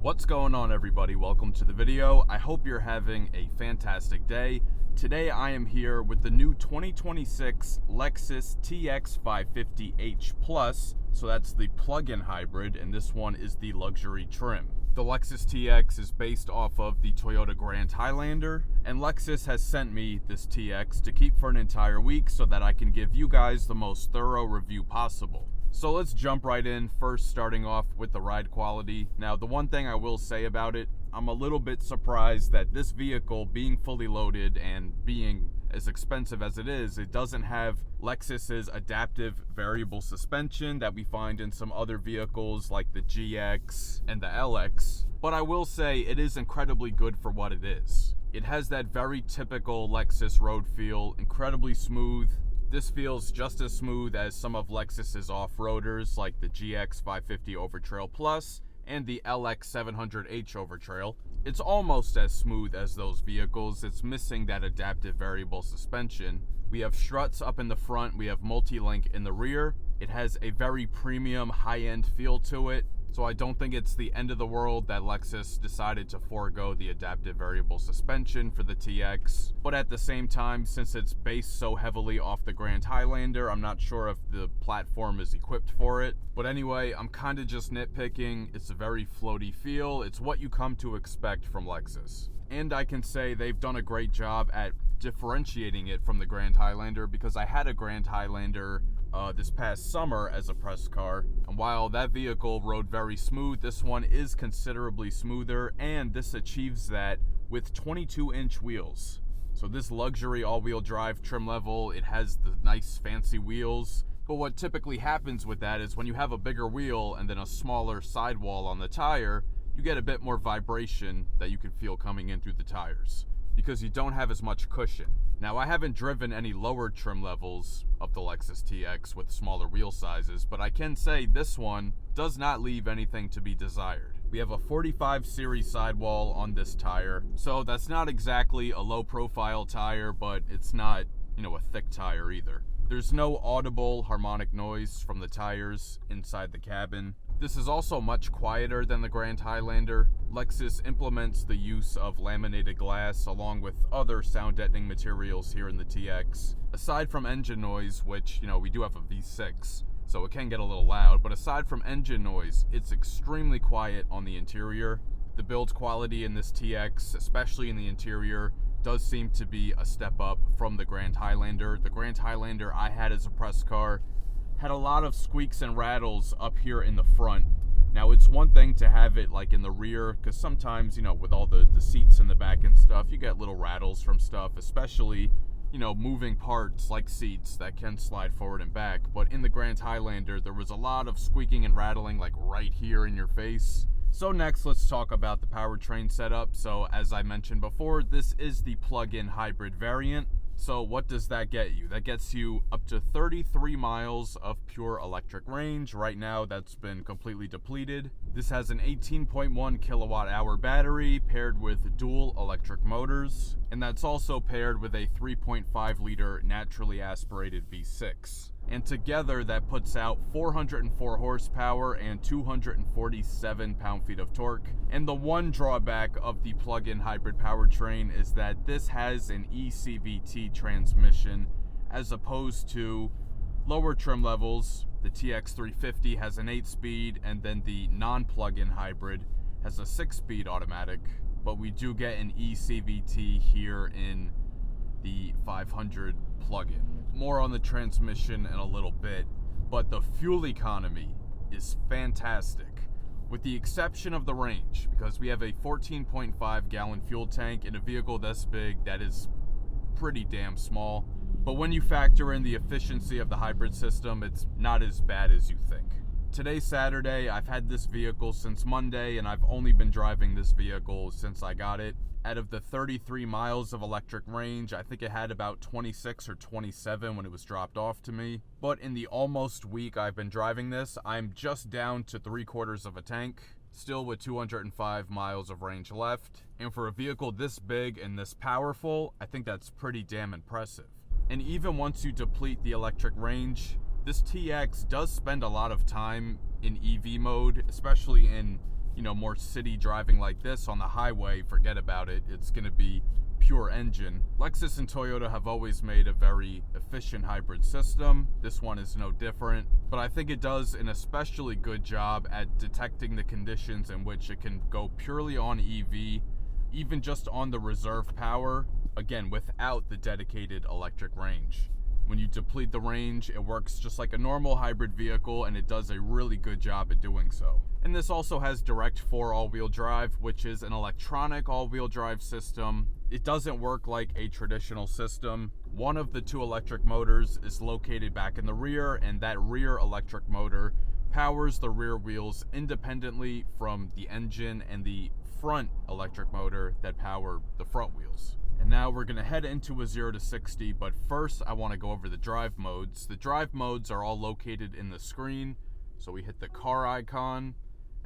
What's going on, everybody? Welcome to the video. I hope you're having a fantastic day. Today I am here with the new 2026 Lexus TX 550h Plus. So that's the plug-in hybrid, and this one is the luxury trim. The Lexus TX is based off of the Toyota Grand Highlander, and Lexus has sent me this TX to keep for an entire week so that I can give you guys the most thorough review possible. So let's jump right in, first starting off with the ride quality. Now, the one thing I will say about it, I'm a little bit surprised that this vehicle, being fully loaded and being as expensive as it is, it doesn't have Lexus's adaptive variable suspension that we find in some other vehicles like the GX and the LX. But I will say it is incredibly good for what it is. It has that very typical Lexus road feel, incredibly smooth. This feels just as smooth as some of Lexus's off-roaders like the GX 550 Overtrail Plus and the LX 700H Overtrail. It's almost as smooth as those vehicles. It's missing that adaptive variable suspension. We have struts up in the front, we have multi-link in the rear. It has a very premium high-end feel to it. So I don't think it's the end of the world that Lexus decided to forego the adaptive variable suspension for the TX. But at the same time, since it's based so heavily off the Grand Highlander, I'm not sure if the platform is equipped for it. But anyway, I'm kind of just nitpicking. It's a very floaty feel. It's what you come to expect from Lexus. And I can say they've done a great job at differentiating it from the Grand Highlander, because I had a Grand Highlander this past summer as a press car, and while that vehicle rode very smooth, this one is considerably smoother, and this achieves that with 22-inch wheels. So this luxury all-wheel drive trim level, it has the nice fancy wheels. But what typically happens with that is when you have a bigger wheel and then a smaller sidewall on the tire, you get a bit more vibration that you can feel coming in through the tires, because you don't have as much cushion. Now, I haven't driven any lower trim levels of the Lexus TX with smaller wheel sizes, but I can say this one does not leave anything to be desired. We have a 45 series sidewall on this tire, so that's not exactly a low profile tire, but it's not, a thick tire either. There's no audible harmonic noise from the tires inside the cabin. This is also much quieter than the Grand Highlander. Lexus implements the use of laminated glass along with other sound deadening materials here in the TX. Aside from engine noise, which, we do have a V6, so it can get a little loud, but aside from engine noise, it's extremely quiet on the interior. The build quality in this TX, especially in the interior, does seem to be a step up from the Grand Highlander. The Grand Highlander I had as a press car had a lot of squeaks and rattles up here in the front. Now, it's one thing to have it like in the rear, because sometimes, with all the seats in the back and stuff, you get little rattles from stuff, especially, moving parts like seats that can slide forward and back. But in the Grand Highlander, there was a lot of squeaking and rattling like right here in your face. So next, let's talk about the powertrain setup. So as I mentioned before, this is the plug-in hybrid variant. So what does that get you? That gets you up to 33 miles of pure electric range. Right now, that's been completely depleted. This has an 18.1 kilowatt hour battery paired with dual electric motors, and that's also paired with a 3.5 liter naturally aspirated V6. And together that puts out 404 horsepower and 247 pound-feet of torque. And the one drawback of the plug-in hybrid powertrain is that this has an eCVT transmission, as opposed to lower trim levels. The TX 350 has an 8-speed, and then the non-plug-in hybrid has a 6-speed automatic. But we do get an eCVT here in the 500 plug-in. More on the transmission in a little bit, but the fuel economy is fantastic, with the exception of the range, because we have a 14.5 gallon fuel tank in a vehicle this big that is pretty damn small. But when you factor in the efficiency of the hybrid system, it's not as bad as you think. Today's Saturday. I've had this vehicle since Monday, and I've only been driving this vehicle since I got it. Out of the 33 miles of electric range, I think it had about 26 or 27 when it was dropped off to me. But in the almost week I've been driving this, I'm just down to 3/4 of a tank, still with 205 miles of range left. And for a vehicle this big and this powerful, I think that's pretty damn impressive. And even once you deplete the electric range, this TX does spend a lot of time in EV mode, especially in you know, more city driving like this on the highway, forget about it. It's going to be pure engine. Lexus and Toyota have always made a very efficient hybrid system. This one is no different, but I think it does an especially good job at detecting the conditions in which it can go purely on EV, even just on the reserve power, again, without the dedicated electric range. When you deplete the range, it works just like a normal hybrid vehicle, and it does a really good job at doing so. And this also has direct 4 all-wheel drive, which is an electronic all-wheel drive system. It doesn't work like a traditional system. One of the 2 electric motors is located back in the rear, and that rear electric motor powers the rear wheels independently from the engine and the front electric motor that power the front wheels. And now we're going to head into a 0 to 60, but first I want to go over the drive modes. The drive modes are all located in the screen. So we hit the car icon,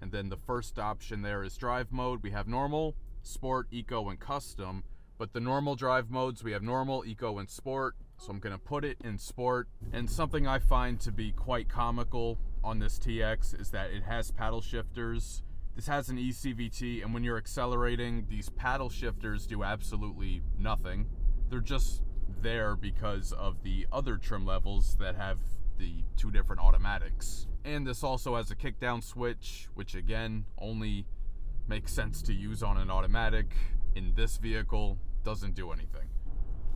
and then the first option there is drive mode. We have normal, sport, eco, and custom. But the normal drive modes, we have normal, eco, and sport. So I'm going to put it in sport. And something I find to be quite comical on this TX is that it has paddle shifters. This has an eCVT, and when you're accelerating, these paddle shifters do absolutely nothing. They're just there because of the other trim levels that have the 2 different automatics. And this also has a kickdown switch, which again, only makes sense to use on an automatic. In this vehicle, doesn't do anything.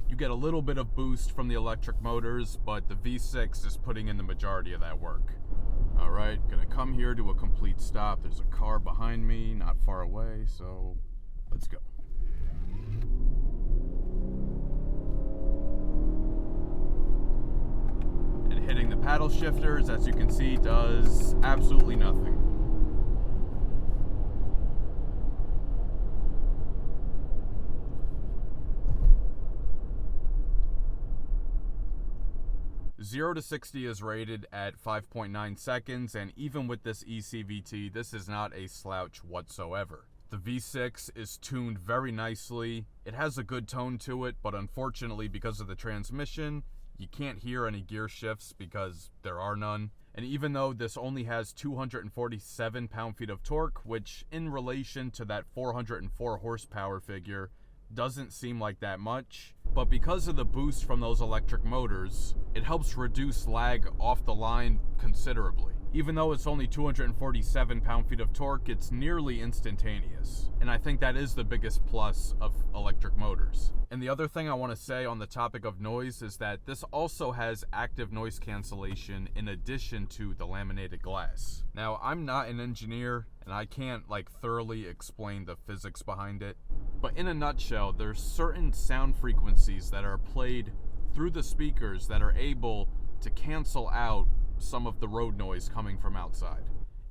You get a little bit of boost from the electric motors, but the V6 is putting in the majority of that work. All right, gonna come here to a complete stop. There's a car behind me, not far away, so let's go. And hitting the paddle shifters, as you can see, does absolutely nothing. Zero to 60 is rated at 5.9 seconds, and even with this eCVT, this is not a slouch whatsoever. The V6 is tuned very nicely. It has a good tone to it, but unfortunately, because of the transmission, you can't hear any gear shifts because there are none. And even though this only has 247 pound-feet of torque, which in relation to that 404 horsepower figure, doesn't seem like that much, but because of the boost from those electric motors, it helps reduce lag off the line considerably. Even though it's only 247 pound-feet of torque, it's nearly instantaneous. And I think that is the biggest plus of electric motors. And the other thing I want to say on the topic of noise is that this also has active noise cancellation in addition to the laminated glass. Now, I'm not an engineer, and I can't thoroughly explain the physics behind it. But in a nutshell, there's certain sound frequencies that are played through the speakers that are able to cancel out some of the road noise coming from outside.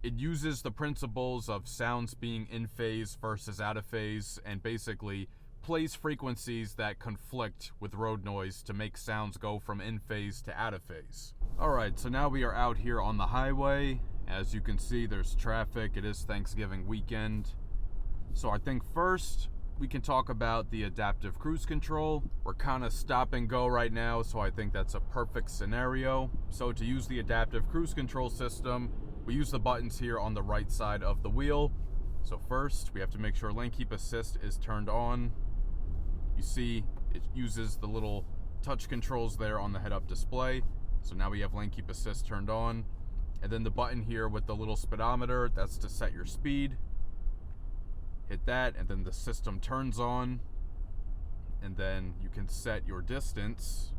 It uses the principles of sounds being in phase versus out of phase, and basically plays frequencies that conflict with road noise to make sounds go from in phase to out of phase. Alright, so now we are out here on the highway. As you can see, there's traffic. It is Thanksgiving weekend. So I think first we can talk about the adaptive cruise control. We're kind of stop and go right now, so I think that's a perfect scenario. So to use the adaptive cruise control system, we use the buttons here on the right side of the wheel. So first, we have to make sure lane keep assist is turned on. You see, it uses the little touch controls there on the head-up display. So now we have lane keep assist turned on. And then the button here with the little speedometer, that's to set your speed. Hit that, and then the system turns on, and then you can set your distance.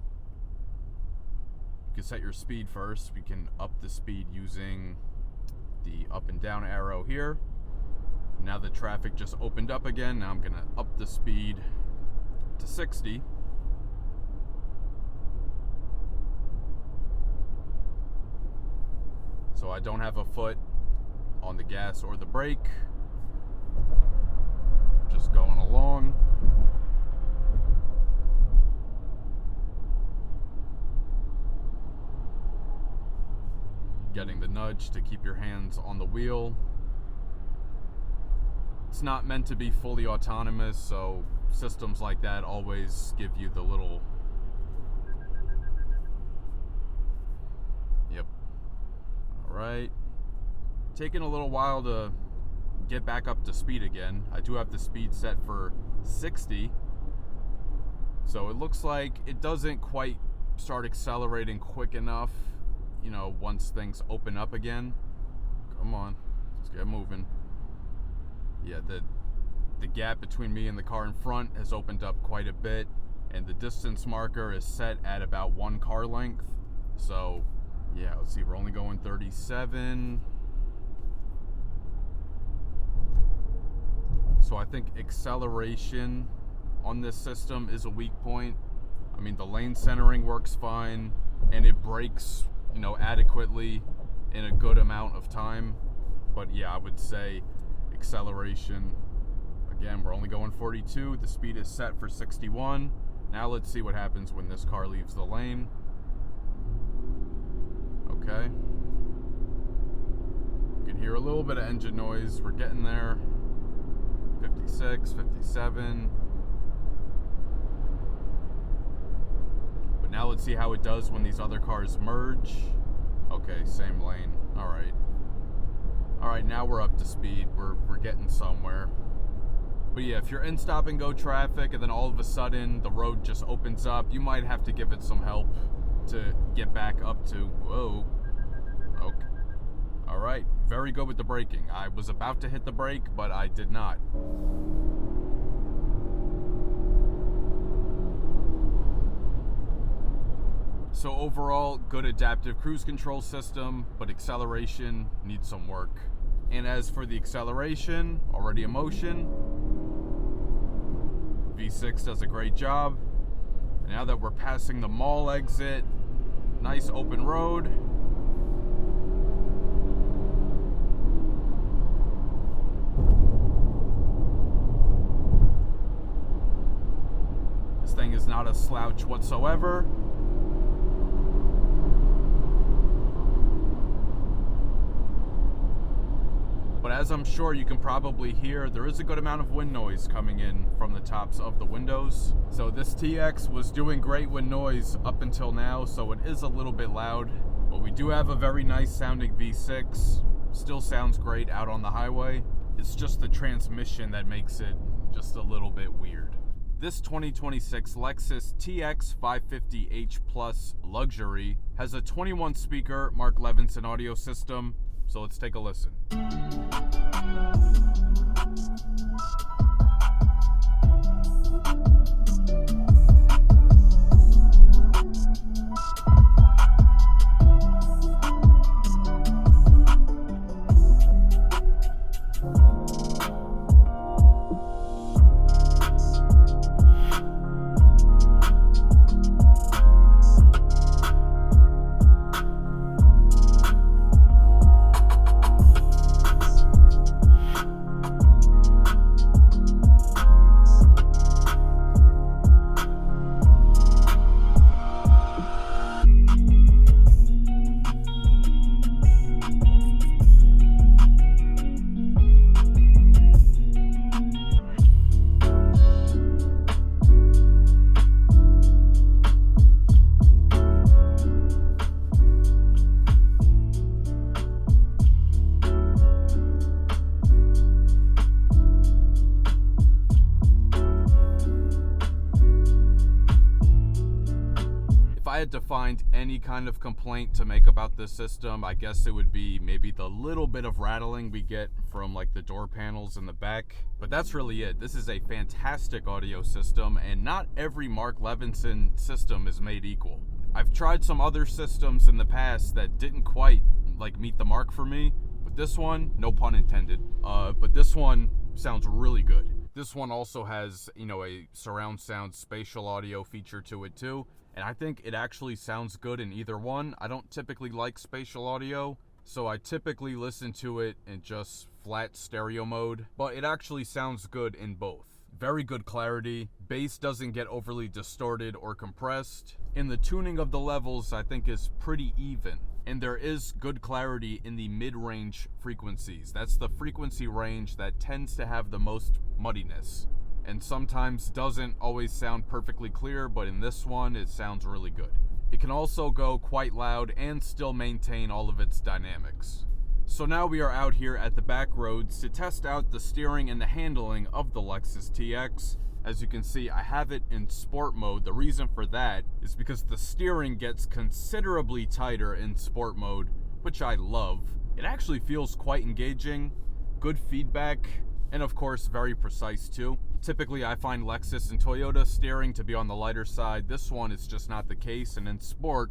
You can set your speed first. We can up the speed using the up and down arrow here. Now the traffic just opened up again. Now I'm gonna up the speed to 60. So I don't have a foot on the gas or the brake. Just going along. Getting the nudge to keep your hands on the wheel. It's not meant to be fully autonomous, so systems like that always give you the little... Yep. Alright. Taking a little while to get back up to speed again. I do have the speed set for 60. So it looks like it doesn't quite start accelerating quick enough, you know, once things open up again. Come on, let's get moving. Yeah, the gap between me and the car in front has opened up quite a bit, and the distance marker is set at about 1 car length. So yeah, let's see, we're only going 37. So I think acceleration on this system is a weak point. I mean, the lane centering works fine, and it brakes, you know, adequately in a good amount of time. But yeah, I would say acceleration, again, we're only going 42. The speed is set for 61. Now let's see what happens when this car leaves the lane. Okay. You can hear a little bit of engine noise. We're getting there. 56, 57. But now let's see how it does when these other cars merge. Okay, same lane. All right. All right, now we're up to speed. We're getting somewhere. But yeah, if you're in stop and go traffic and then all of a sudden the road just opens up, you might have to give it some help to get back up to, whoa. Okay. All right, very good with the braking. I was about to hit the brake, but I did not. So overall, good adaptive cruise control system, but acceleration needs some work. And as for the acceleration, already in motion, V6 does a great job. And now that we're passing the mall exit, nice open road. This thing is not a slouch whatsoever. But as I'm sure you can probably hear, there is a good amount of wind noise coming in from the tops of the windows. So this TX was doing great with noise up until now, so it is a little bit loud. But we do have a very nice sounding V6. Still sounds great out on the highway. It's just the transmission that makes it just a little bit weird. This 2026 Lexus TX 550h Plus Luxury has a 21 speaker Mark Levinson audio system. So let's take a listen. If I had to find any kind of complaint to make about this system, I guess it would be maybe the little bit of rattling we get from like the door panels in the back. But that's really it. This is a fantastic audio system, and not every Mark Levinson system is made equal. I've tried some other systems in the past that didn't quite like meet the mark for me, but this one, no pun intended, but this one sounds really good. This one also has, you know, a surround sound spatial audio feature to it too. And I think it actually sounds good in either one. I don't typically like spatial audio, so I typically listen to it in just flat stereo mode, but it actually sounds good in both. Very good clarity, bass doesn't get overly distorted or compressed, and the tuning of the levels I think is pretty even. And there is good clarity in the mid-range frequencies. That's the frequency range that tends to have the most muddiness, and sometimes doesn't always sound perfectly clear, but in this one it sounds really good. It can also go quite loud and still maintain all of its dynamics. So now we are out here at the back roads to test out the steering and the handling of the Lexus TX. As you can see, I have it in sport mode. The reason for that is because the steering gets considerably tighter in sport mode, which I love. It actually feels quite engaging, good feedback, and of course very precise too. Typically I find Lexus and Toyota steering to be on the lighter side. This one is just not the case, and in sport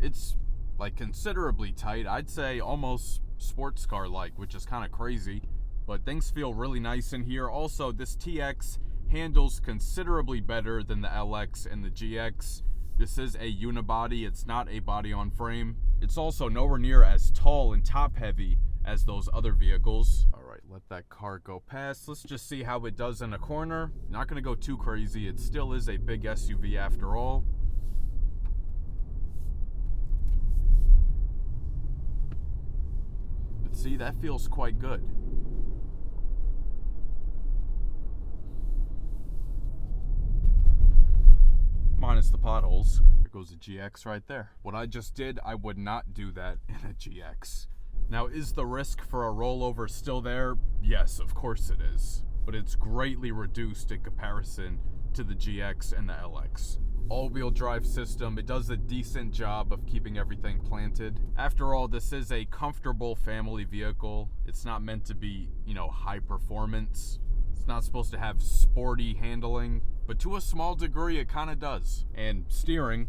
it's like considerably tight. I'd say almost sports car like, which is kind of crazy, but things feel really nice in here. Also, this TX handles considerably better than the LX and the GX. This is a unibody, it's not a body on frame. It's also nowhere near as tall and top heavy as those other vehicles. All right, let that car go past. Let's just see how it does in a corner. Not gonna go too crazy. It still is a big SUV after all. But see, that feels quite good. Minus the potholes. There goes the GX right there. What I just did, I would not do that in a GX. Now, is the risk for a rollover still there? Yes, of course it is. But it's greatly reduced in comparison to the GX and the LX. All-wheel drive system, it does a decent job of keeping everything planted. After all, this is a comfortable family vehicle. It's not meant to be, high performance. It's not supposed to have sporty handling, but to a small degree it kind of does. And steering,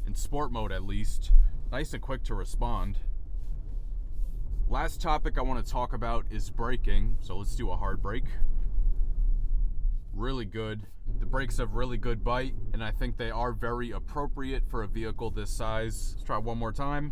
in sport mode at least, nice and quick to respond. Last topic I want to talk about is braking, so let's do a hard brake. Really good. The brakes have really good bite, and I think they are very appropriate for a vehicle this size. Let's try one more time.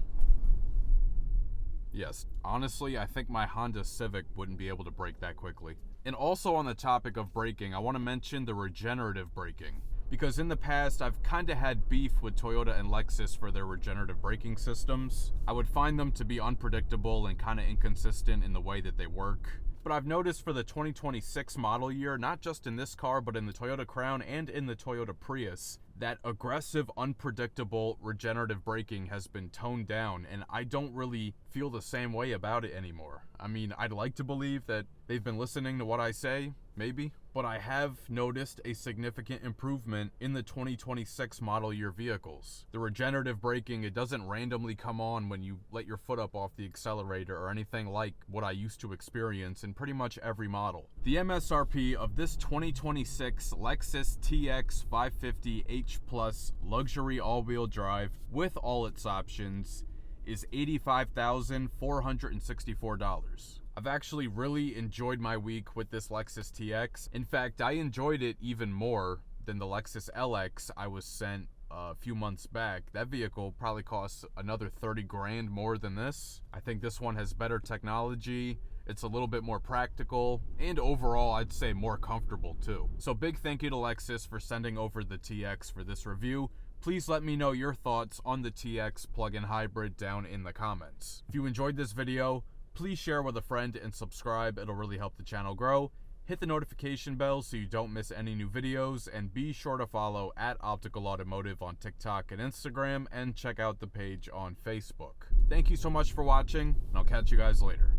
Yes, honestly, I think my Honda Civic wouldn't be able to brake that quickly. And also on the topic of braking, I want to mention the regenerative braking. Because in the past, I've kind of had beef with Toyota and Lexus for their regenerative braking systems. I would find them to be unpredictable and kind of inconsistent in the way that they work. But I've noticed for the 2026 model year, not just in this car, but in the Toyota Crown and in the Toyota Prius, that aggressive, unpredictable regenerative braking has been toned down, and I don't really feel the same way about it anymore. I mean, I'd like to believe that they've been listening to what I say, maybe, but I have noticed a significant improvement in the 2026 model year vehicles. The regenerative braking, it doesn't randomly come on when you let your foot up off the accelerator or anything like what I used to experience in pretty much every model. The MSRP of this 2026 Lexus TX 550H Plus luxury all-wheel drive with all its options is $85,464. I've actually really enjoyed my week with this Lexus TX. In fact, I enjoyed it even more than the Lexus LX I was sent a few months back. That vehicle probably costs another 30 grand more than this. I think this one has better technology. It's a little bit more practical, and overall, I'd say more comfortable too. So big thank you to Lexus for sending over the TX for this review. Please let me know your thoughts on the TX plug-in hybrid down in the comments. If you enjoyed this video, please share with a friend and subscribe. It'll really help the channel grow. Hit the notification bell so you don't miss any new videos, and be sure to follow @OpticalAutomotive on TikTok and Instagram, and check out the page on Facebook. Thank you so much for watching, and I'll catch you guys later.